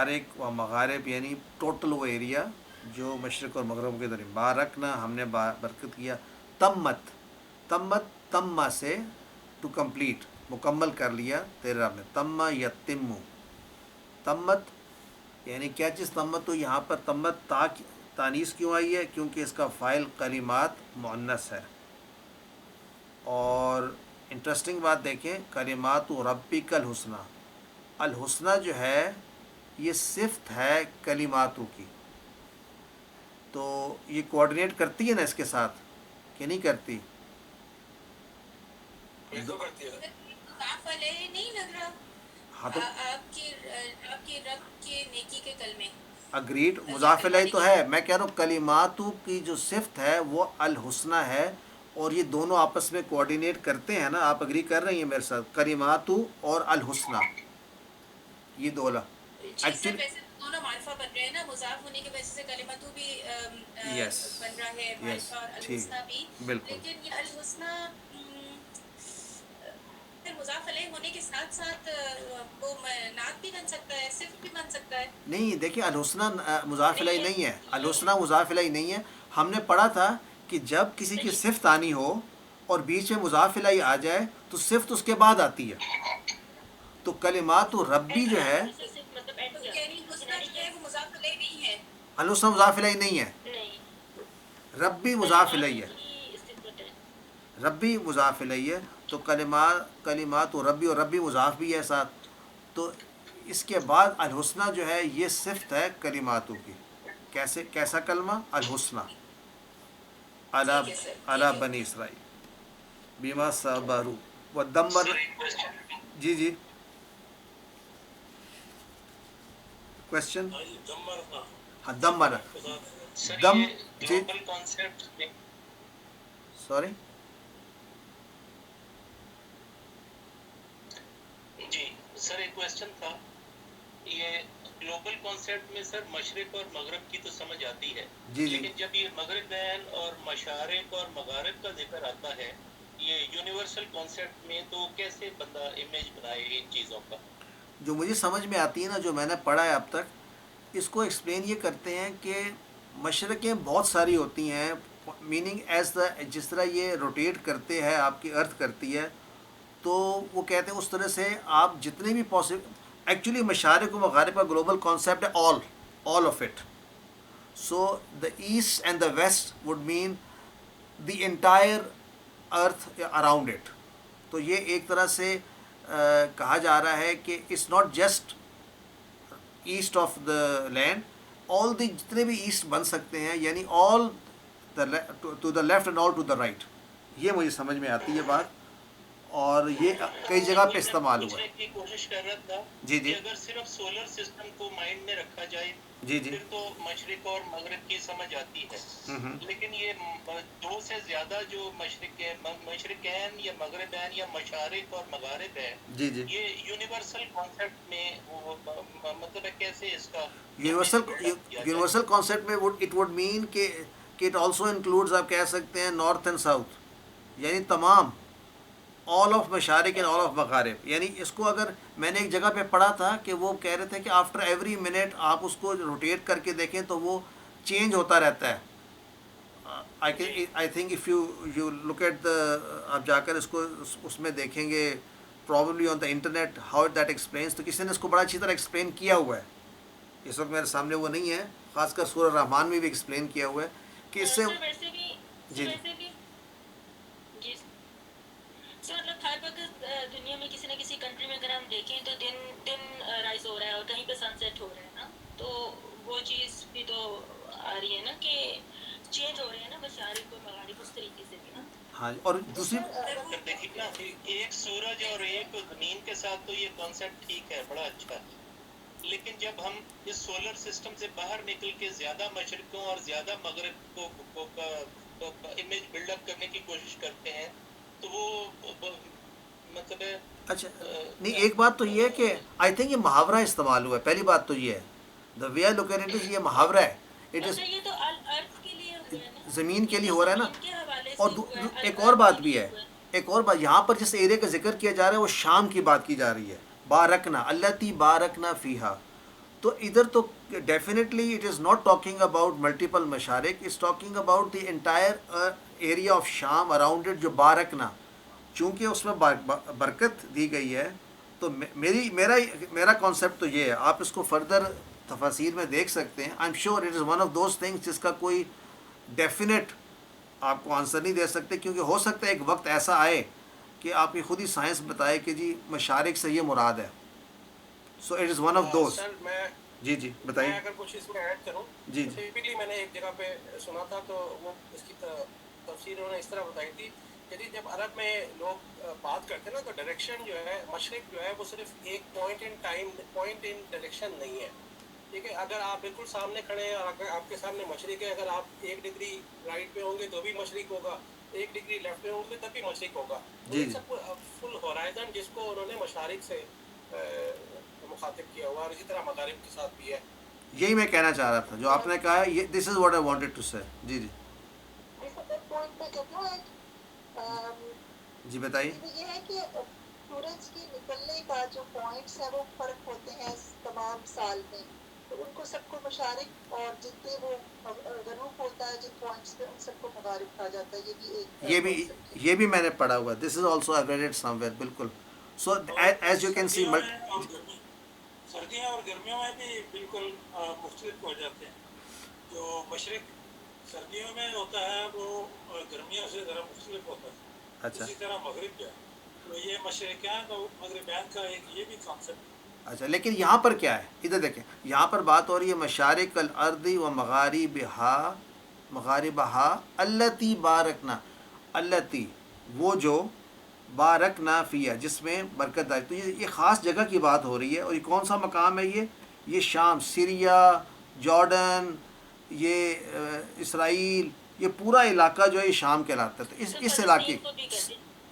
مشارق و مغارب یعنی ٹوٹل وہ ایریا جو مشرق اور مغرب کے درمیان. بارکنا ہم نے برکت کیا. تمت تمت تما سے ٹو کمپلیٹ مکمل کر لیا تیرے رب نے. تما یتمو تمت یعنی کیا چیز تمت. تو یہاں پر تمت تانیث کیوں آئی ہے؟ کیونکہ اس کا فاعل کلمات مؤنث ہے. اور انٹرسٹنگ بات دیکھیں کلمات ربک الحسنی. الحسنی جو ہے یہ صفت ہے کلماتو کی. تو یہ کوآرڈینیٹ کرتی ہے نا اس کے ساتھ کہ نہیں کرتی؟ نہیں لگ رہا. ہاں تو آپ کی رب کے نیکی کے کلمے اگریڈ مضاف الیہ تو ہے. میں کہہ رہا ہوں کلماتو کی جو صفت ہے وہ الحسنی ہے اور یہ دونوں آپس میں کوآرڈینیٹ کرتے ہیں نا. آپ اگری کر رہی ہیں میرے ساتھ؟ کلماتو اور الحسنی یہ دو جی سر. ویسے دونوں معرفہ بن رہے ہیں نا, مضاف ہونے کی وجہ سے کلمتو بھی یس بن رہا ہے یس معرفہ, اور ٹھیک الحسنی بھی. بالکل. لیکن یہ الحسنی مضاف علیہ ہونے کے ساتھ ساتھ وہ نعت بھی بن سکتا ہے, صفت بھی بن سکتا ہے. نہیں دیکھیں الحسنی مضاف الیہ نہیں ہے. الحسنی مضاف الیہ نہیں ہے. ہم نے پڑھا تھا کہ جب کسی کی صفت آنی ہو اور بیچ میں مضاف الیہ آ جائے تو صفت اس کے بعد آتی ہے. تو کلمات ربی جو ہے الحسنی مضاف الیہ نہیں ہے, ربی مضاف الیہ ہے. ربی مضاف الیہ ہے. تو کلمات ربی اور ربی مضاف بھی ہے ساتھ. تو اس کے بعد الحسنی جو ہے یہ صفت ہے کلماتوں کی. کیسا کلمہ؟ الحسنی علی بنی اسرائیل بیما صبروا ودمر. جی جی کوشچن. ہاں دمر دم جی سوری جی سر ایک کوشچن تھا. یہ گلوبل کانسیپٹ میں سر مشرق اور مغرب کی تو سمجھ آتی ہے, جی جی لیکن جب یہ مغربین اور مشارق اور مغارب کا ذکر آتا ہے یہ یونیورسل کانسیپٹ میں, تو کیسے بندہ امیج بنائے ان چیزوں کا؟ جو مجھے سمجھ میں آتی ہے نا, جو میں نے پڑھا ہے اب تک, اس کو ایکسپلین یہ کرتے ہیں کہ مشرقیں بہت ساری ہوتی ہیں. میننگ جس طرح یہ روٹیٹ کرتے ہیں آپ کی ارتھ کرتی ہے, تو وہ کہتے ہیں اس طرح سے آپ جتنے بھی ایکچولی مشارق و مغارب کا گلوبل کانسیپٹ ہے all of it. So the east and the west would mean the entire earth around it. تو یہ ایک طرح سے کہا جا رہا ہے کہ it's not just east of the land, all the جتنے بھی ایسٹ بن سکتے ہیں, یعنی all to the left and all to the right. یہ مجھے سمجھ میں آتی ہے بات, اور یہ کئی جگہ پہ استعمال ہوا ہے. کی کوشش کر رہا تھا جی جی کہ اگر صرف سولر سسٹم کو مائنڈ میں رکھا جائے جی جی پھر تو مشرق اور مغرب کی سمجھ آتی ہے, لیکن یہ دو سے زیادہ جو مشرقین یا مغربین یا مشارق اور مغارب ہے, جی جی یہ یونیورسل کانسیپٹ میں مطلب ہے کیسے اس کا یونیورسل کانسیپٹ میں اٹ وڈ مین کہ اٹ آلسو انکلوڈز, آپ کہہ سکتے ہیں نارتھ اینڈ ساؤتھ, یعنی تمام آل آف مشارق اینڈ آل آف مغارب. یعنی اس کو اگر میں نے ایک جگہ پہ پڑھا تھا کہ وہ کہہ رہے تھے کہ آفٹر ایوری منٹ آپ اس کو روٹیٹ کر کے دیکھیں تو وہ چینج ہوتا رہتا ہے. I think if you look at the, آپ جا کر اس کو اس میں دیکھیں گے probably on the internet how that explains, تو کسی نے اس کو بڑا اچھی طرح ایکسپلین کیا ہوا ہے. اس وقت میرے سامنے وہ نہیں ہے, خاص کر سورہ رحمان میں بھی ایکسپلین کیا ہوا ہے کہ اس سے جی مطلب ہر وقت دنیا میں کسی نہ کسی کنٹری میں اگر ہم دیکھیں تو دن رائز ہو رہا ہے اور کہیں پہ سن سیٹ ہو رہا ہے نا, تو وہ چیز بھی تو آ رہی ہے نا کہ چینج ہو رہے ہیں نا مشارق اور مغارب اس طریقے سے بھی نا. ہاں, اور دوسری دیکھیے نا ایک سورج اور ایک زمین کے ساتھ تو یہ کانسیپٹ ٹھیک ہے, بڑا اچھا ہے, لیکن جب ہم اس سولر سسٹم سے باہر نکل کے زیادہ مشرقوں اور زیادہ مغرب کو امیج بلڈ اپ کرنے کی کوشش کرتے ہیں تو وہ مطلب ہے. اچھا نہیں, ایک بات تو یہ ہے کہ آئی تھنک یہ محاورہ استعمال ہوا ہے. پہلی بات تو یہ ہے دا وے آئی لک ایٹ اٹ از, یہ محاورہ ہے. اٹ از یہ تو ارتھ کے لیے ہوا ہے نا, زمین کے لیے ہو رہا ہے نا. کے حوالے سے اور ایک اور بات بھی ہے, ایک اور بات, یہاں پر جس ایریا کا ذکر کیا جا رہا ہے وہ شام کی بات کی جا رہی ہے. بارکنا التی بارکنا فیہا, تو ادھر تو definitely it is not talking about multiple مشارق، is talking about the entire area of شام اراؤنڈ اٹ جو بارکنا، چونکہ اس میں برکت دی گئی ہے. تو میرا کانسیپٹ تو یہ ہے. آپ اس کو فردر تفاسیر میں دیکھ سکتے ہیں. I am sure it is one of those things جس کا کوئی ڈیفینیٹ آپ کو آنسر نہیں دے سکتے، کیونکہ ہو سکتا ہے ایک وقت ایسا آئے کہ آپ کی خود ہی سائنس بتائے کہ جی مشارق سے یہ مراد ہے. So it is one of those. Sir جی جی میں بتائیے. اگر کچھ اس میں ایڈ کروں، جی جی ٹپکلی میں نے ایک جگہ پہ سنا تھا تو وہ اس کی تفسیر انہوں نے اس طرح بتائی تھی کہ جی جب عرب میں لوگ بات کرتے ہیں نا تو ڈائریکشن جو ہے مشرق جو ہے وہ صرف ایک point in time, point in direction نہیں ہے. ٹھیک ہے، اگر آپ بالکل سامنے کھڑے ہیں اور اگر آپ کے سامنے مشرق ہے، اگر آپ 1 ڈگری رائٹ پہ ہوں گے تو بھی مشرق ہوگا، 1 ڈگری لیفٹ پہ ہوں گے تب بھی مشرق ہوگا. جی ان سب کو فل ہورائزن جس کو انہوں نے مشارق سے مخاطب کیا ہوا، اور اسی طرح مغارب کے ساتھ بھی ہے. یہی میں کہنا چاہ رہا تھا جو آپ نے کہا ہے. یہ this is what I wanted to say. جی جی پوائنٹ پہ کرنا ہے. جی بتائیے. یہ ہے کہ سورج کے نکلنے کا جو پوائنٹس ہیں وہ فرق ہوتے ہیں تمام سال میں، تو ان کو سب کو مشارق، اور جتنے وہ غروب ہوتا ہے جن پوائنٹس پہ ان سب کو مغارب کہا جاتا ہے. یہ بھی ایک یہ بھی میں نے پڑھا ہوا. This is also I read it somewhere. بالکل. So as you can see سردیاں اور گرمیوں میں بھی بالکل مختلف ہو جاتے ہیں. جو مشرق سردیوں میں ہوتا ہے وہ گرمیوں سے ذرا مختلف ہوتا ہے. اچھا اسی طرح مغرب جو ہے تو یہ مشرقین تو مغربین کا ایک یہ بھی کانسیپٹ. اچھا لیکن یہاں پر کیا ہے؟ ادھر دیکھیں، یہاں پر بات ہو رہی ہے مشارق الارض و مغاربہا التی بارکنا. التی وہ جو بارکنا فیہا جس میں برکت ڈالی. تو یہ خاص جگہ کی بات ہو رہی ہے. اور یہ کون سا مقام ہے؟ یہ شام، سیریا، جارڈن، یہ اسرائیل، یہ پورا علاقہ جو ہے یہ شام کہلاتا ہے. تو اس علاقے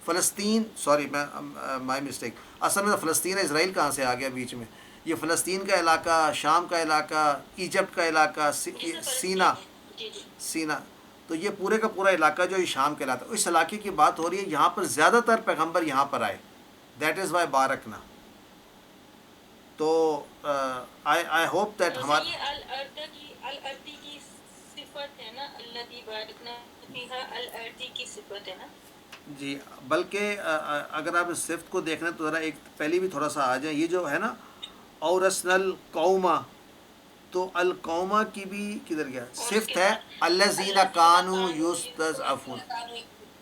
فلسطین، سوری میں مائی مسٹیک، اصل میں فلسطین ہے، اسرائیل کہاں سے آ گیا بیچ میں. یہ فلسطین کا علاقہ، شام کا علاقہ، ایجپٹ کا علاقہ، سینا. تو یہ پورے کا پورا علاقہ جو یہ شام کہلاتا ہے، اس علاقے کی بات ہو رہی ہے. یہاں پر زیادہ تر پیغمبر یہاں پر آئے. دیٹ از وائی بارکنا. تو آئی ہوپ دیٹ ہمارا الارضی کی صفت ہے نا، الذی بارکنا فیہا الارضی کی صفت ہے نا. جی بلکہ اگر آپ اس صفت کو دیکھنا تو ذرا ایک پہلی بھی تھوڑا سا آ جائیں. یہ جو ہے نا اورثنا القوما، تو القوما کی بھی کدھر گیا؟ صفت ہے الذین کانوا یستضعفون.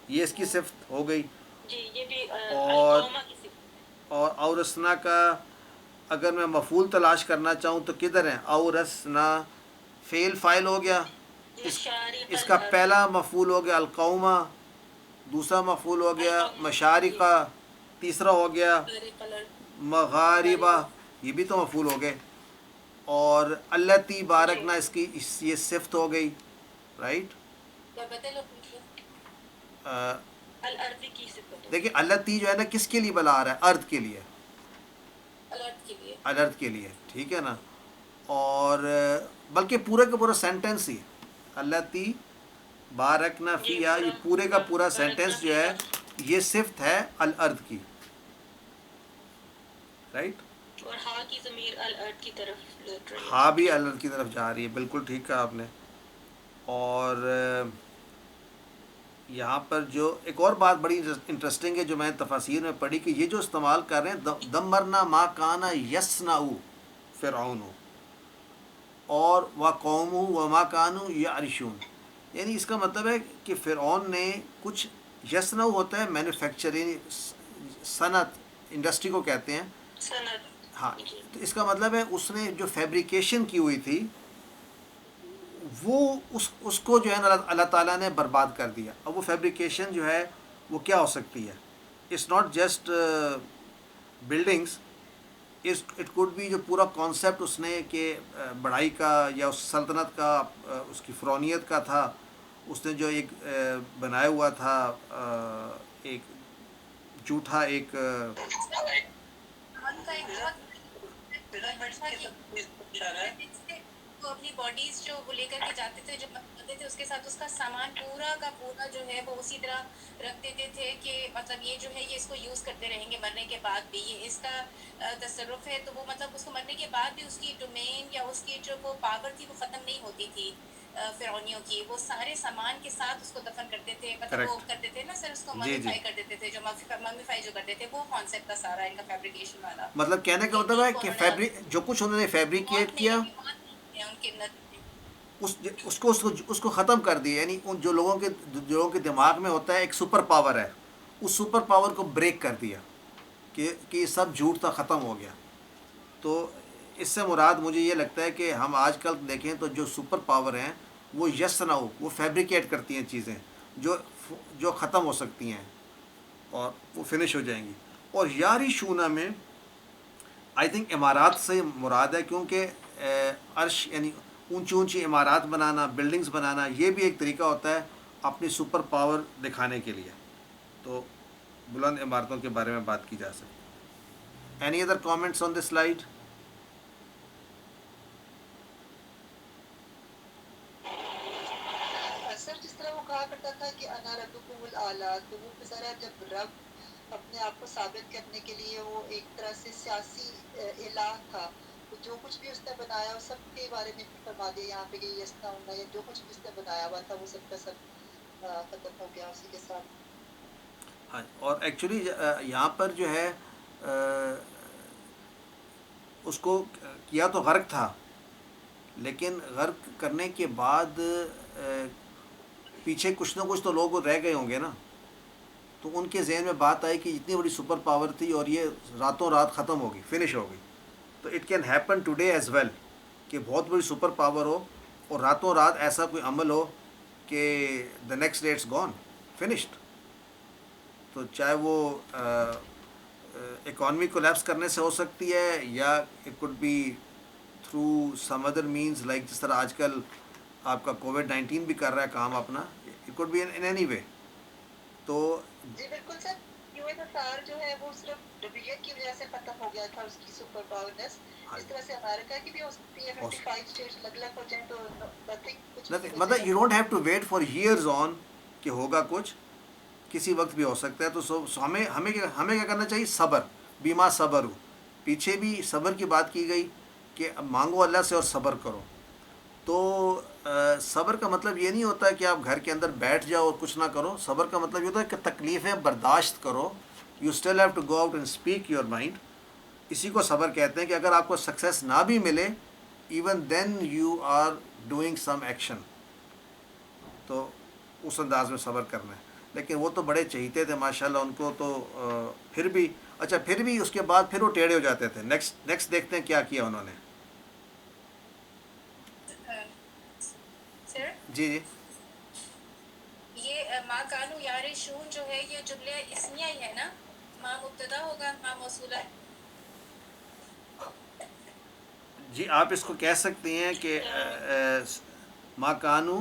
یہ اس کی صفت ہو گئی. جی یہ بھی اور القوما کی صفت. اور اورثنا کا اگر میں مفعول تلاش کرنا چاہوں تو کدھر ہیں؟ اورثنا فعل فاعل ہو گیا. اس کا پہلا مفعول ہو گیا القوما، دوسرا مفعول ہو گیا مشارقہ، تیسرا ہو گیا مغاربہ، یہ بھی تو مفعول ہو گئے. اور التی بارکنا اس کی یہ صفت ہو گئی. رائٹ. الارضی کی صفت. دیکھیں التی جو ہے نا کس کے لیے بلا رہا ہے؟ ارض کے لیے، الارض کے لیے. ٹھیک ہے نا. اور بلکہ پورے کا پورا سینٹینس ہی التی بارکنا فیہا، یہ پورے کا پورا سینٹینس جو ہے یہ صفت ہے الارض کی. رائٹ. اور ہاں کی ضمیر الارض کی طرف لوٹ رہی ہے. ہاں بھی الارض کی طرف جا رہی ہے. بالکل ٹھیک کہا آپ نے. اور یہاں پر جو ایک اور بات بڑی انٹرسٹنگ ہے جو میں تفاسیر میں پڑھی کہ یہ جو استعمال کر رہے ہیں دمرنا ما کانا یصنع فرعون اور وقومہ وما کانوا یعرشون. یعنی اس کا مطلب ہے کہ فرعون نے کچھ، یصنع ہوتا ہے مینوفیکچرنگ، صنعت، انڈسٹری کو کہتے ہیں. ہاں. تو اس کا مطلب ہے اس نے جو فیبریکیشن کی ہوئی تھی وہ اس کو جو ہے نا اللہ تعالیٰ نے برباد کر دیا. اب وہ فیبریکیشن جو ہے وہ کیا ہو سکتی ہے؟ It's not just buildings, it could be جو پورا کانسیپٹ اس نے کہ بڑھائی کا یا اس سلطنت کا، اس کی فرعونیت کا تھا. اس نے جو ایک بنایا ہوا تھا ایک جھوٹا ایک کو اپنی باڈیز جو وہ لے کر کے جاتے تھے جو مرتے تھے اس کے ساتھ اس کا سامان پورا کا پورا جو ہے وہ اسی طرح رکھ دیتے تھے کہ مطلب یہ جو ہے یہ اس کو یوز کرتے رہیں گے مرنے کے بعد بھی, یہ اس کا تصرف ہے. تو وہ مطلب اس کو مرنے کے بعد بھی اس کی ڈومین یا اس کی جو وہ پاور تھی وہ ختم نہیں ہوتی تھی فرعونیوں کی. وہ سارے سامان کے ساتھ اس کو دفن کرتے تھے, مطلب وہ کرتے تھے نا سر, اس کو ممیفائی کر دیتے تھے, جو ممیفائی جو کرتے تھے وہ کانسیپٹ تھا سارا ان کا فیبریکیشن والا. مطلب کہنے کا مطلب ہے کہ فیبرک جو کچھ انہوں نے فیبریکیٹ کیا ان کے اس کو ختم کر دیا. یعنی ان جو لوگوں کے دماغ میں ہوتا ہے ایک سپر پاور ہے, اس سپر پاور کو بریک کر دیا کہ یہ سب جھوٹ تھا, ختم ہو گیا. تو اس سے مراد مجھے یہ لگتا ہے کہ ہم آج کل دیکھیں تو جو سپر پاور ہیں وہ یس نہ ہو, وہ فیبریکیٹ کرتی ہیں چیزیں جو ختم ہو سکتی ہیں اور وہ فنش ہو جائیں گی. اور یاری شونا میں آئی تھنک عمارات سے مراد ہے, کیونکہ عرش یعنی اونچی اونچی عمارات بنانا, بلڈنگز بنانا, یہ بھی ایک طریقہ ہوتا ہے اپنی سپر پاور دکھانے کے لیے. تو بلند عمارتوں کے بارے میں بات کی جا سکتی ہے. Any other comments on this slide? Sir جس طرح وہ کہا کرتا تھا کہ انا ربکم الاعلیٰ, تو وہ ذرا جب رب اپنے آپ کو ثابت کرنے کے لیے وہ ایک طرح سے سیاسی الہ تھا, تو جو کچھ بھی اس نے بنایا وہ سب کے بارے میں فرما دیا یہاں پہ کہ یسنعون, یا جو کچھ بھی اس نے بنایا ہوا تھا وہ سب کا سب ختم ہو گیا اسی کے ساتھ. ہاں, اور ایکچولی یہاں پر جو ہے اس کو کیا تو غرق تھا, لیکن غرق کرنے کے بعد پیچھے کچھ نہ کچھ تو لوگ رہ گئے ہوں گے نا. تو ان کے ذہن میں بات آئی کہ اتنی بڑی سپر پاور تھی اور یہ راتوں رات ختم ہوگی, فنش ہو گئی. تو it can happen today as well کہ بہت بڑی سپر پاور ہو اور راتوں رات ایسا کوئی عمل ہو کہ the next day it's gone, finished. تو چاہے وہ اکانومی کولیپس کرنے سے ہو سکتی ہے, یا it could be through some other means, like جس طرح آج کل آپ کا کووڈ-19 بھی کر رہا ہے کام اپنا, it could be in any way. تو جی بالکل سر, USSR جو ہے وہ صرف ڈوبلیٹ کی وجہ سے ختم ہو گیا تھا اس کی سپر پاورنس. اس طرح سے امریکہ کی بھی ہو سکتی ہے, 55 اسٹیٹس الگ الگ ہو جائیں تو نتھنگ, مطلب you don't have to wait for years on کہ ہوگا کچھ, کسی وقت بھی ہو سکتا ہے. تو ہمیں کیا کرنا چاہیے؟ صبر, بیما صبر ہو. پیچھے بھی صبر کی بات کی گئی کہ مانگو اللہ سے اور صبر کرو. تو صبر کا مطلب یہ نہیں ہوتا کہ آپ گھر کے اندر بیٹھ جاؤ اور کچھ نہ کرو. صبر کا مطلب یہ ہوتا ہے کہ تکلیفیں برداشت کرو. You still have to go out and speak your mind. اسی کو صبر کہتے ہیں کہ اگر آپ کو سکسیس نہ بھی ملے, even then you are doing some action. تو اس انداز میں صبر کرنا ہے. لیکن وہ تو بڑے چہیتے تھے ماشاءاللہ, ان کو تو پھر بھی اس کے بعد پھر وہ ٹیڑھے ہو جاتے تھے. نیکسٹ دیکھتے ہیں کیا کیا انہوں نے. سر جی جی, یہ ما کانو یارشون جو ہے یہ جملہ اسمیہ ہی ہے نا, ما مبتدا ہوگا ما موصولہ. جی آپ اس کو کہہ سکتے ہیں کہ ما کانو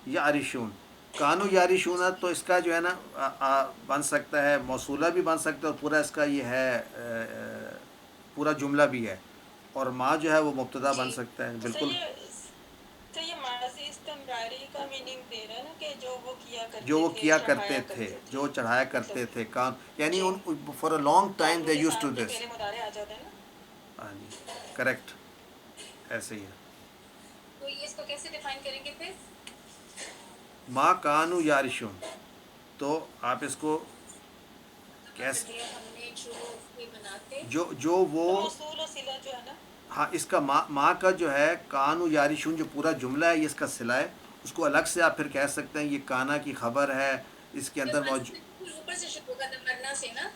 یعرشون, کانو یعرشون, تو اس کا جو ہے نا بن سکتا ہے موصولہ بھی بن سکتا ہے, اور پورا اس کا یہ ہے پورا جملہ بھی ہے, اور ما جو ہے وہ مبتدا بن سکتا ہے. بالکل تو یہ ماضی استمراری کا میننگ دے رہا ہے نا کہ جو وہ کیا کرتے تھے جو چڑھایا کرتے تھے کام, یعنی for a long time they used to this. مضارع آ جاتا ہے نا. ہاں جی کریکٹ, ایسے ہی ہے. تو یہ اس کو کیسے ڈیفائن کریں گے پھر؟ ما کانو یارشون, تو آپ اس کو کیسے ہم نے جو بناتے جو وہ موصول و صلہ جو ہے نا, ہاں اس کا ماں کا جو ہے کانو یارشون جو پورا جملہ ہے یہ اس کا صلہ ہے. اس کو الگ سے آپ پھر کہہ سکتے ہیں یہ کانا کی خبر ہے, اس کے اندر موجود اوپر سے شروع ہوگا دمرنا سے نا,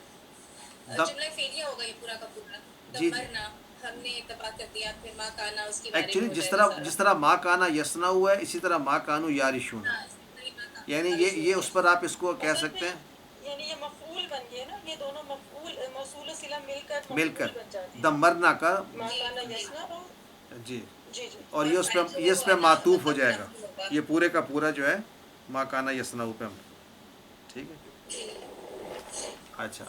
جملہ فعلیہ ہوگا یہ پورا کا پورا. دمرنا ہم نے تباہ کر دیا, پھر ما کانا اس کے بارے میں ایکچولی جس طرح ما کانا یسنا ہوا ہے, اسی طرح ما کانو یارشون, یعنی یہ اس پر آپ اس کو کہہ سکتے ہیں. یعنی یہ مفعول بن گیا نا, یہ دونوں مفعول موصول و صلہ مل کر بن جاتے ہیں. دمرنا کا, ما کانا یسنا جی, جی اور یہ اس پہ معطوف ہو جائے گا. یہ پورے کا پورا جو ہے ما کانا یسنا پہ, ٹھیک ہے. اچھا,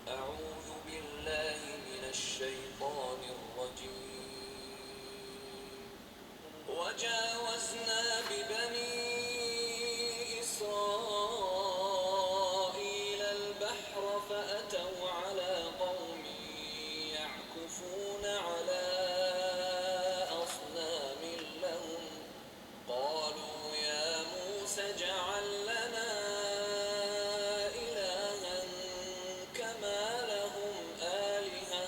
أعوذ بالله من الشيطان وجاوزنا ببني إسرائيل البحر فأتوا على قوم يعكفون على أصنام لهم قالوا يا موسى اجعل لنا إلها كما لهم آلهة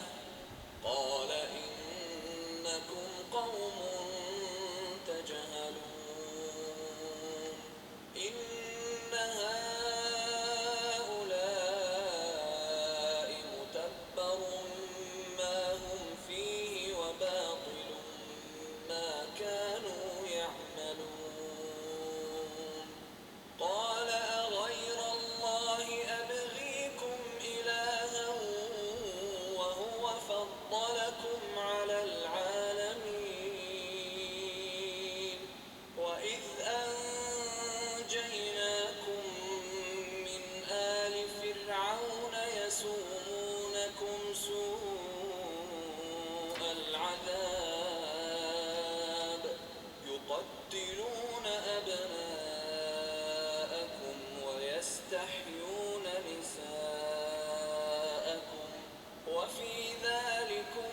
قال إنكم قوم تجهلون إن هؤلاء متبر ما هم فيه وباطل ما كانوا يعملون قال أغير الله أبغيكم إلها وهو فضلكم على العالمين وإذ أنجيناكم من آل فرعون يسومونكم سوء العذاب يقتلون أبناءكم ويستحيون نساءكم وفي ذلكم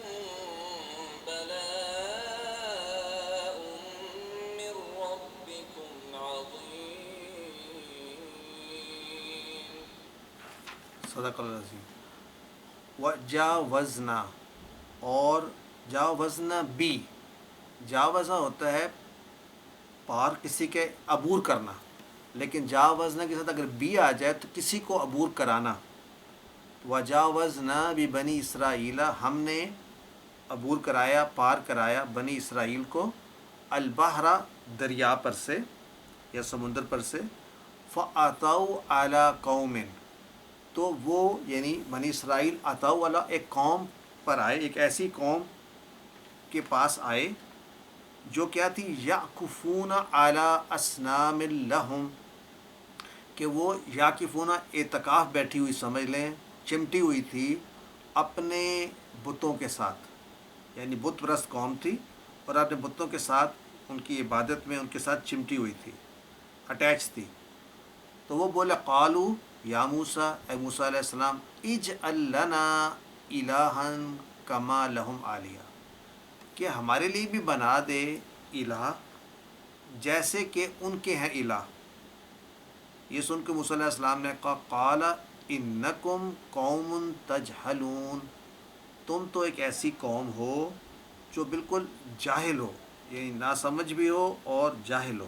بلاء من ربكم عظيم صدق اللہ العظیم. وجاوزنا، اور جاوزنا بھی، جاوزنا ہوتا ہے پار کسی کے عبور کرنا، لیکن جاوزنا کے ساتھ اگر بی آ جائے تو کسی کو عبور کرانا. وجاوزنا ببنی اسرائیل، ہم نے عبور کرایا، پار کرایا بنی اسرائیل کو، البحر دریا پر سے یا سمندر پر سے، فَأَتَوْا عَلَى قَوْمٍ، تو وہ یعنی بنی اسرائیل اتوا علی ایک قوم پر آئے، ایک ایسی قوم کے پاس آئے جو کیا تھی، یعکفون علی اصنام لہم، کہ وہ یعکفون اعتکاف بیٹھی ہوئی سمجھ لیں، چمٹی ہوئی تھی اپنے بتوں کے ساتھ، یعنی بت پرست قوم تھی اور اپنے بتوں کے ساتھ ان کی عبادت میں ان کے ساتھ چمٹی ہوئی تھی، اٹیچ تھی. تو وہ بولے قالو یا موسیٰ، اے موسیٰ علیہ السلام، اجعل لنا الہا کما لہم آلیہ، کہ ہمارے لیے بھی بنا دے الہ جیسے کہ ان کے ہیں الہ. یہ سن کے موسیٰ علیہ السلام نے کہا قال انکم قوم تجہلون، تم تو ایک ایسی قوم ہو جو بالکل جاہل ہو، یعنی ناسمجھ بھی ہو اور جاہل ہو.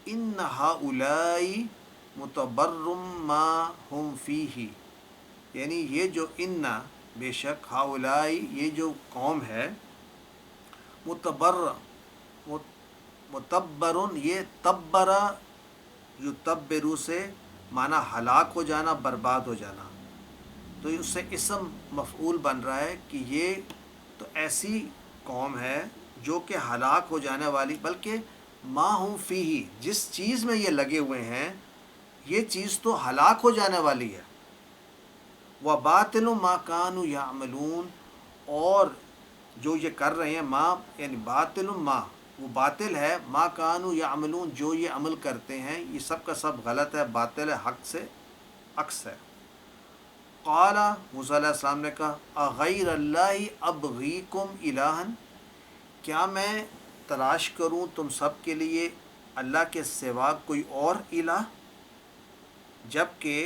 ان ہؤلاء متبر ما ہم فیہ، یعنی یہ جو ان، بے شک، ہؤلاء یہ جو قوم ہے، متبرن، یہ تبرا یتبرو سے معنی ہلاک ہو جانا، برباد ہو جانا، تو اس سے اسم مفعول بن رہا ہے کہ یہ تو ایسی قوم ہے جو کہ ہلاک ہو جانے والی، بلکہ ما ہم فیہ، جس چیز میں یہ لگے ہوئے ہیں یہ چیز تو ہلاک ہو جانے والی ہے. وَبَاطِلُ مَا كَانُوا يَعْمَلُونَ، اور جو یہ کر رہے ہیں، ما یعنی باطل، ما وہ باطل ہے، ما كَانُوا يَعْمَلُونَ جو یہ عمل کرتے ہیں یہ سب کا سب غلط ہے، باطل ہے، حق سے عکس ہے. قال، موسیٰ علیہ السلام نے کہا اغیر اللہ ابغیکم الہا، کیا میں تلاش کروں تم سب کے لیے اللہ کے سوا کوئی اور الہ، جبکہ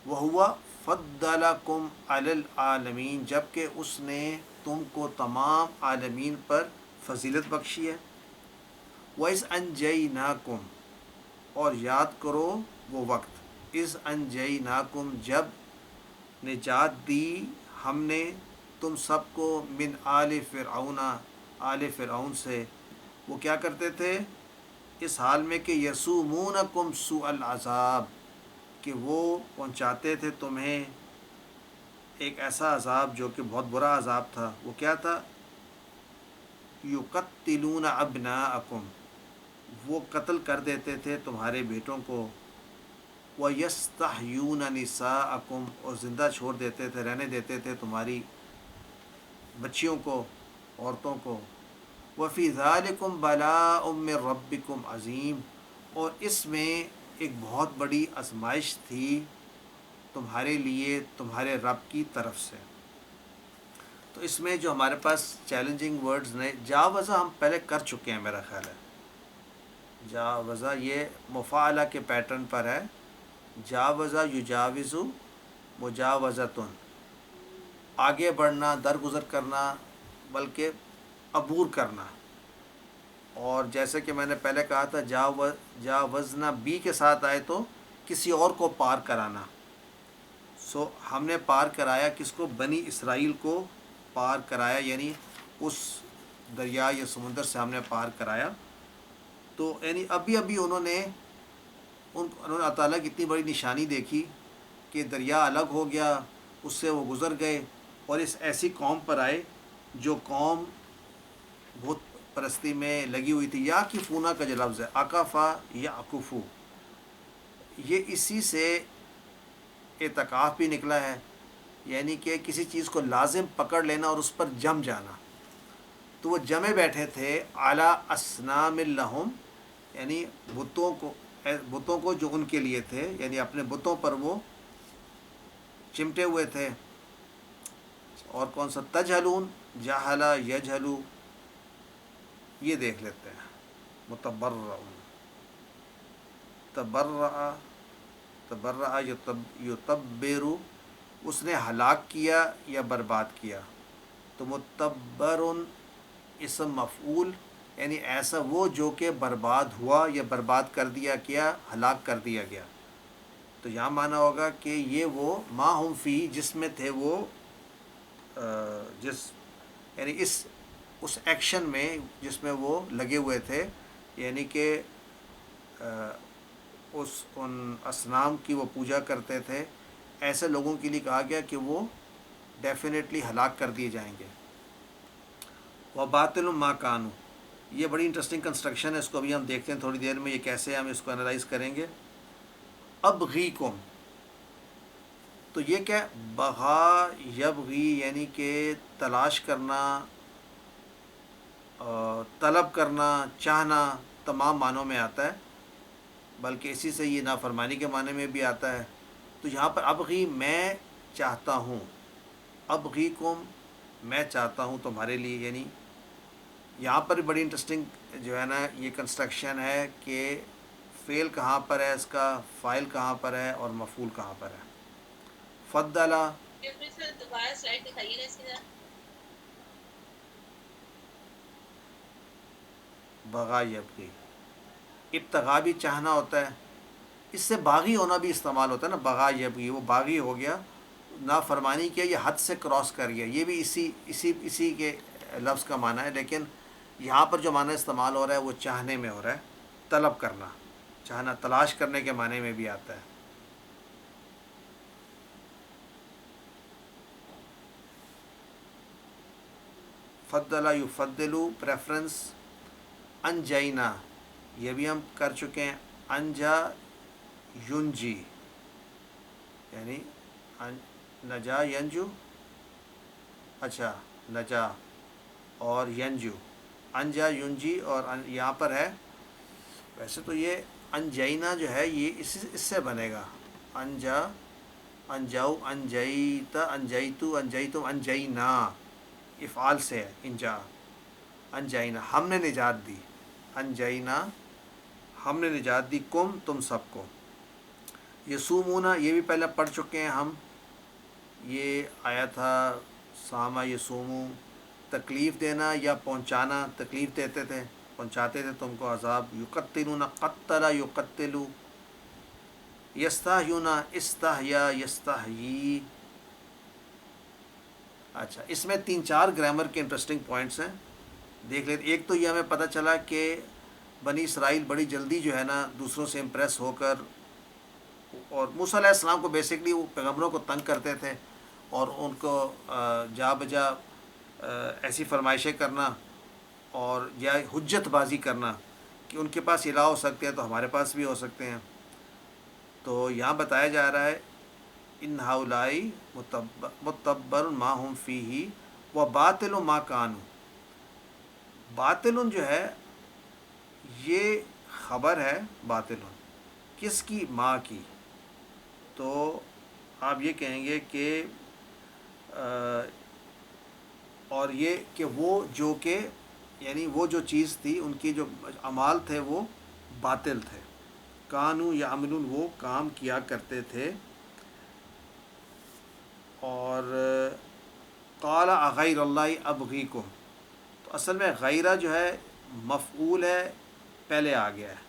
وَهُوَ فَضَّلَكُمْ عَلَى الْعَالَمِينَ، جبکہ اس نے تم کو تمام عالمین پر فضیلت بخشی ہے. وَإِذْ أَنْجَيْنَاكُمْ، اور یاد کرو وہ وقت، اِذْ أَنْجَيْنَاكُمْ جب نجات دی ہم نے تم سب کو، من آل فرعون، آل فرعون سے. وہ کیا کرتے تھے اس حال میں کہ یسومونکم سوء العذاب، کہ وہ پہنچاتے تھے تمہیں ایک ایسا عذاب جو کہ بہت برا عذاب تھا. وہ کیا تھا، یقتلون ابناءکم، وہ قتل کر دیتے تھے تمہارے بیٹوں کو. وَيَسْتَحْيُونَ نِسَاءَكُمْ، اور زندہ چھوڑ دیتے تھے، رہنے دیتے تھے تمہاری بچیوں کو، عورتوں کو. وفی ذالکم بلاء من ربکم عظیم، اور اس میں ایک بہت بڑی آزمائش تھی تمہارے لیے تمہارے رب کی طرف سے۔ تو اس میں جو ہمارے پاس چیلنجنگ ورڈز نے، جاوزہ ہم پہلے کر چکے ہیں میرا خیال ہے، جاوزہ یہ مفاعلہ کے پیٹرن پر ہے، جاوزہ یجاوزو مجاوزتن، آگے بڑھنا، درگزر کرنا، بلکہ عبور کرنا۔ اور جیسے کہ میں نے پہلے کہا تھا جاوزنا بی کے ساتھ آئے تو کسی اور کو پار کرانا۔ سو ہم نے پار کرایا کس کو؟ بنی اسرائیل کو پار کرایا، یعنی اس دریا یا سمندر سے ہم نے پار کرایا۔ تو یعنی ابھی انہوں نے اللہ تعالیٰ کی اتنی بڑی نشانی دیکھی کہ دریا الگ ہو گیا، اس سے وہ گزر گئے، اور اس ایسی قوم پر آئے جو قوم بت پرستی میں لگی ہوئی تھی۔ یا کفونا کا جو لفظ ہے، اکفا یا اکفو، یہ اسی سے اعتکاف بھی نکلا ہے، یعنی کہ کسی چیز کو لازم پکڑ لینا اور اس پر جم جانا۔ تو وہ جمے بیٹھے تھے اعلیٰ اصنام لہم، یعنی بتوں کو جو ان کے لیے تھے، یعنی اپنے بتوں پر وہ چمٹے ہوئے تھے۔ اور کون سا؟ تجہلون، جہلا یجہلو، یہ دیکھ لیتے ہیں۔ متبرعون، تبرع یتبرو، اس نے ہلاک کیا یا برباد کیا۔ تو متبرن اسم مفعول، یعنی ایسا وہ جو کہ برباد ہوا یا برباد کر دیا گیا، ہلاک کر دیا گیا۔ تو یہاں معنی ہوگا کہ یہ وہ ما ہم فی، جس میں تھے وہ، یعنی اس ایکشن میں جس میں وہ لگے ہوئے تھے، یعنی کہ ان اصنام کی وہ پوجا کرتے تھے، ایسے لوگوں کے لیے کہا گیا کہ وہ ڈیفینیٹلی ہلاک کر دیے جائیں گے۔ وَبَاطِلٌ مَا كَانُوا، یہ بڑی انٹرسٹنگ کنسٹرکشن ہے، اس کو ابھی ہم دیکھتے ہیں تھوڑی دیر میں یہ کیسے ہم اس کو انالائز کریں گے۔ ابغیکم، تو یہ کیا؟ بغا یبغی، یعنی کہ تلاش کرنا، طلب کرنا، چاہنا، تمام معنوں میں آتا ہے، بلکہ اسی سے یہ نافرمانی کے معنی میں بھی آتا ہے۔ تو یہاں پر ابغی، میں چاہتا ہوں، ابغیکم، میں چاہتا ہوں تمہارے لیے، یعنی یہاں پر بڑی انٹرسٹنگ جو ہے نا یہ کنسٹرکشن ہے کہ فعل کہاں پر ہے، اس کا فاعل کہاں پر ہے، اور مفعول کہاں پر ہے۔ فضلہ، دوبارہ سلائڈ دکھائیے گا اس کی ذرا۔ بغا یبغی، ابتغاء بھی چاہنا ہوتا ہے، اس سے باغی ہونا بھی استعمال ہوتا ہے نا، بغا یبغی، وہ باغی ہو گیا، نافرمانی کیا، یہ حد سے کراس کر گیا، یہ بھی اسی کے لفظ کا معنی ہے، لیکن یہاں پر جو معنی استعمال ہو رہا ہے وہ چاہنے میں ہو رہا ہے، طلب کرنا، چاہنا، تلاش کرنے کے معنی میں بھی آتا ہے۔ فضلہ یفضلو، پریفرنس۔ انجینا، یہ بھی ہم کر چکے ہیں، انجا ینجی، یعنی نجا ینجو، اچھا نجا اور ینجو، انجا ینجی، اور یہاں پر ہے، ویسے تو یہ انجینا جو ہے یہ اس سے بنے گا، انجا، انجاؤ، انجیتا، انجیتو، انجیتم، انجینا، افعال سے ہے، انجا، انجینا، ہم نے نجات دی، انجینا، ہم نے نجات دی، کم، تم سب کو۔ یسومونا، یہ بھی پہلے پڑھ چکے ہیں ہم، یہ آیا تھا سامہ یسومو، تکلیف دینا یا پہنچانا، تکلیف دیتے تھے، پہنچاتے تھے تم کو عذاب۔ یقتلون، قتل یقتلو، یستحیون، استحیا یستحیی۔ اچھا، اس میں 3-4 گرامر کے انٹرسٹنگ پوائنٹس ہیں، دیکھ لیتے۔ ایک تو یہ ہمیں پتہ چلا کہ بنی اسرائیل بڑی جلدی جو ہے نا دوسروں سے امپریس ہو کر، اور موسیٰ علیہ السلام کو بیسکلی وہ پیغمبروں کو تنگ کرتے تھے اور ان کو جا بجا ایسی فرمائشیں کرنا اور یا حجت بازی کرنا کہ ان کے پاس الہ ہو سکتے ہیں تو ہمارے پاس بھی ہو سکتے ہیں۔ تو یہاں بتایا جا رہا ہے ان ہؤلائی متبر ما ہم فیہ وباطل ما کانوا، باطل جو ہے یہ خبر ہے، باطل کس کی؟ ماں کی. تو آپ یہ کہیں گے کہ اور یہ کہ وہ جو کہ یعنی وہ جو چیز تھی ان کی جو اعمال تھے وہ باطل تھے. کانو یعملون وہ کام کیا کرتے تھے. اور قال اغیر اللہ ابغیکم، تو اصل میں غیرہ جو ہے مفعول ہے، پہلے آ گیا ہے.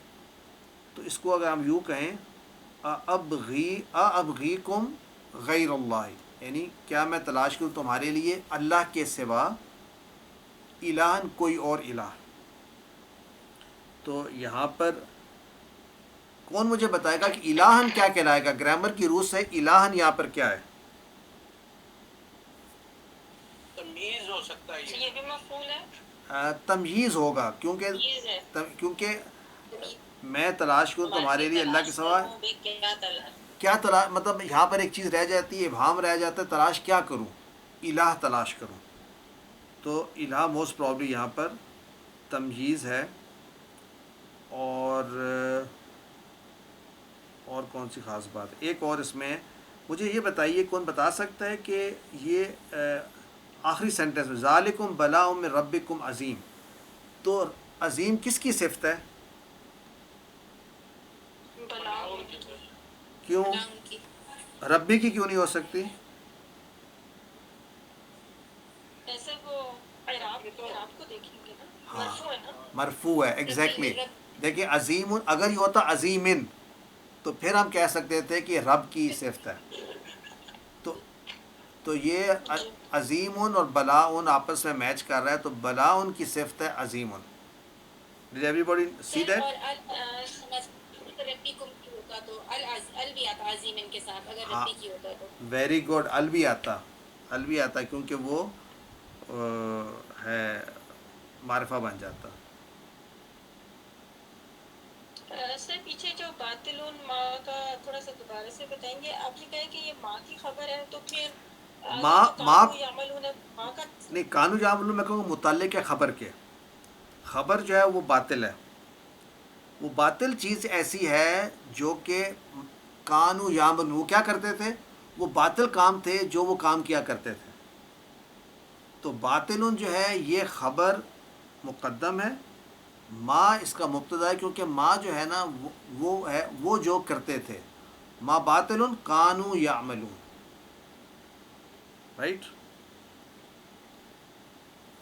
تو اس کو اگر ہم یوں کہیں ابغیکم غیر اللہ، یعنی کیا میں تلاش کروں تمہارے لیے اللہ کے سوا الہن کوئی اور الہ. تو یہاں پر کون مجھے بتائے گا کہ الہن کیا کہلائے گا؟ گرامر کی روح سے الہن یہاں پر کیا ہے؟ تمیز ہو سکتا ہے یہ بھی مفعول ہے، تمییز ہوگا، تمیز ہے. کیونکہ میں تلاش کروں تمہارے لیے اللہ کے سوا کیا تلاش؟ کیا تلاش، مطلب یہاں پر ایک چیز رہ جاتی ہے، ابہام رہ جاتا ہے، تلاش کیا کروں؟ الہ تلاش کروں. تو الہ موسٹ پرابلی یہاں پر تمییز ہے. اور کون سی خاص بات؟ ایک اور اس میں مجھے یہ بتائیے، کون بتا سکتا ہے کہ یہ آخری سینٹنس میں ذالکم بلاء من ربکم عظیم، تو عظیم کس کی صفت ہے؟ بلاؤ کیوں ربی کی کیوں نہیں ہو سکتی؟ ایسے وہ اعراب کو دیکھیں گے نا، ہاں مرفوع ہے نا. مرفوع ہے، ایگزیکٹلی. دیکھیں عظیم، اگر یہ ہوتا عظیمن تو پھر ہم کہہ سکتے تھے کہ رب کی صفت ہے. تو یہ عظیم اور بلاء آپس میں میچ کر رہا ہے، تو بلاء کی صفت ہے عظیم. Did everybody see that? اور ربکم کی ہوتا تو ال بھی آتا عظیمن کے ساتھ، اگر ہاں ربی کی ہوتا تو. Very good. ال بھی آتا کیونکہ وہ ہے معرفہ بن جاتا. سر پیچھے جو باطلون ماں کا تھوڑا سا دوبارہ سے بتائیں گے. آپ نے کہا کہ یہ ماں کی خبر ہے، تو پھر ماں یعملون ماں کا نہیں، کانو یعملون میں کہوں متعلق ہے خبر کے. خبر جو ہے وہ باطل ہے. وہ باطل چیز ایسی ہے جو کہ کانو یعملون وہ کیا کرتے تھے، وہ باطل کام تھے جو وہ کام کیا کرتے تھے. تو باطل جو ہے یہ خبر مقدم ہے، ماں اس کا مبتدا ہے، کیونکہ ماں جو ہے نا وہ ہے وہ جو کرتے تھے. ما باطل کانو یعملون، رائٹ.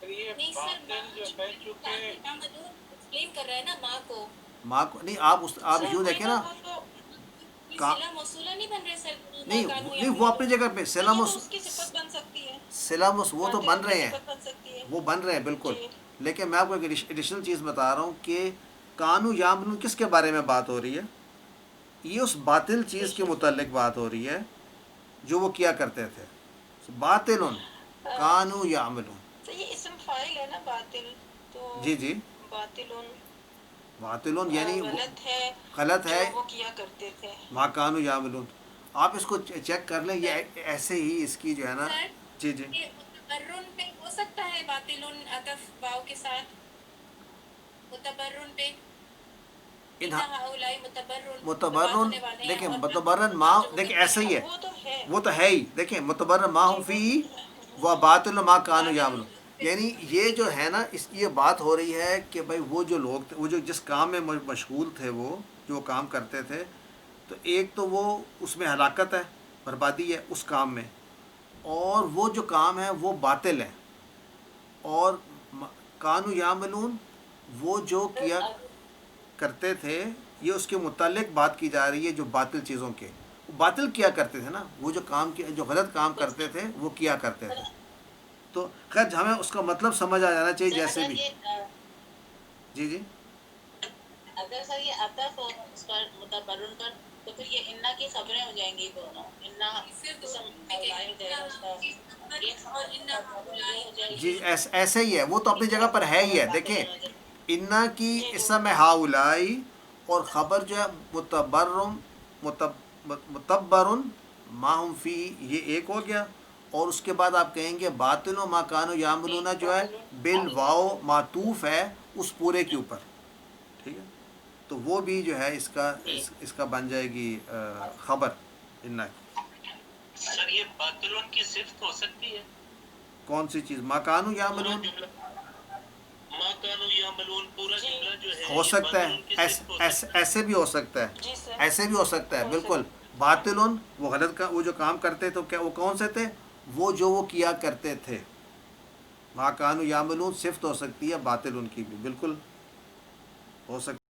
یہ نہیں سر، باطل جو ہے چونکہ ایکسپلین کر رہا ہے نا ماں کو. ماں کو نہیں، آپ یوں دیکھیں نا، صلہ موصولہ نہیں بن رہے سر. نہیں وہ اپنی جگہ پہ سلام اس کی صفت بن سکتی ہے، سلام وہ تو بن رہے ہیں، صفت بن سکتی ہے. وہ بن رہے ہیں بالکل. لیکن میں آپ کو ایک ایڈیشنل چیز بتا رہا ہوں کہ کانو یعملون کس کے بارے میں بات ہو رہی ہے؟ یہ اس باطل چیز کے متعلق بات ہو رہی ہے جو وہ کیا کرتے تھے. باطل کانو یعملون. تو یہ اسم فاعل ہے نا باطل، تو جی باطل یعنی غلط ہے وہ کیا کرتے تھے. ما کانو یعملون. آپ اس کو چیک کر لیں، یہ ایسے ہی اس کی جو ہے نا. جی متبرن پہ ہو سکتا ہے باطلون عطف واو کے ساتھ، متبرن پہ متبرن. دیکھیں متبرن ما، دیکھیں ایسا ہی ہے، وہ تو ہے ہی. دیکھیں متبرن ما ہم فی و باطل ما کانو یعملون، یعنی یہ جو ہے نا یہ بات ہو رہی ہے کہ بھائی وہ جو لوگ تھے، وہ جو جس کام میں مشغول تھے، وہ جو کام کرتے تھے، تو ایک تو وہ اس میں ہلاکت ہے، بربادی ہے اس کام میں، اور وہ جو کام ہے وہ باطل ہے. اور کانو یعملون وہ جو کیا کرتے تھے، یہ اس کے متعلق بات کی جا رہی ہے جو باطل چیزوں کے. باطل کیا کرتے تھے نا، وہ جو کام جو غلط کام کرتے تھے وہ کیا کرتے تھے. تو خیر ہمیں اس کا مطلب سمجھ آ جانا چاہیے جیسے بھی. جی اگر سر یہ عطف ہو اس پر متبرن پر، تو پھر یہ انا کی خبریں ہو جائیں گی دونوں. جی ایسے ہی ہے، وہ تو اپنی جگہ پر ہے ہی ہے. دیکھیں انا کی اسم ہاؤلائی اور خبر جو ہے متبرن ما ہم فی، یہ ایک ہو گیا. اور اس کے بعد آپ کہیں گے باطل و ماکان و یعملون جو ہے بالواو معطوف ہے اس پورے کے اوپر، ٹھیک ہے، تو وہ بھی جو ہے اس کا بن جائے گی خبر انا کی۔ سر یہ باطلون کی صفت ہو سکتی ہے؟ کون سی چیز؟ ماکان و یعملون ما کانوا یعملون پورا جملہ جو ہے ہو سکتا ہے، باطلون کی صفت ہو سکتی ہے؟ ایسے بھی ہو سکتا ہے، جی سر، ایسے بھی ہو سکتا ہے، بالکل۔ باطلون وہ غلط کا وہ جو کام کرتے تو کیا وہ کون سے تھے؟ وہ جو وہ کیا کرتے تھے۔ ما کانوا یعملون صفت ہو سکتی ہے باطل ان کی بھی، بالکل ہو سکتی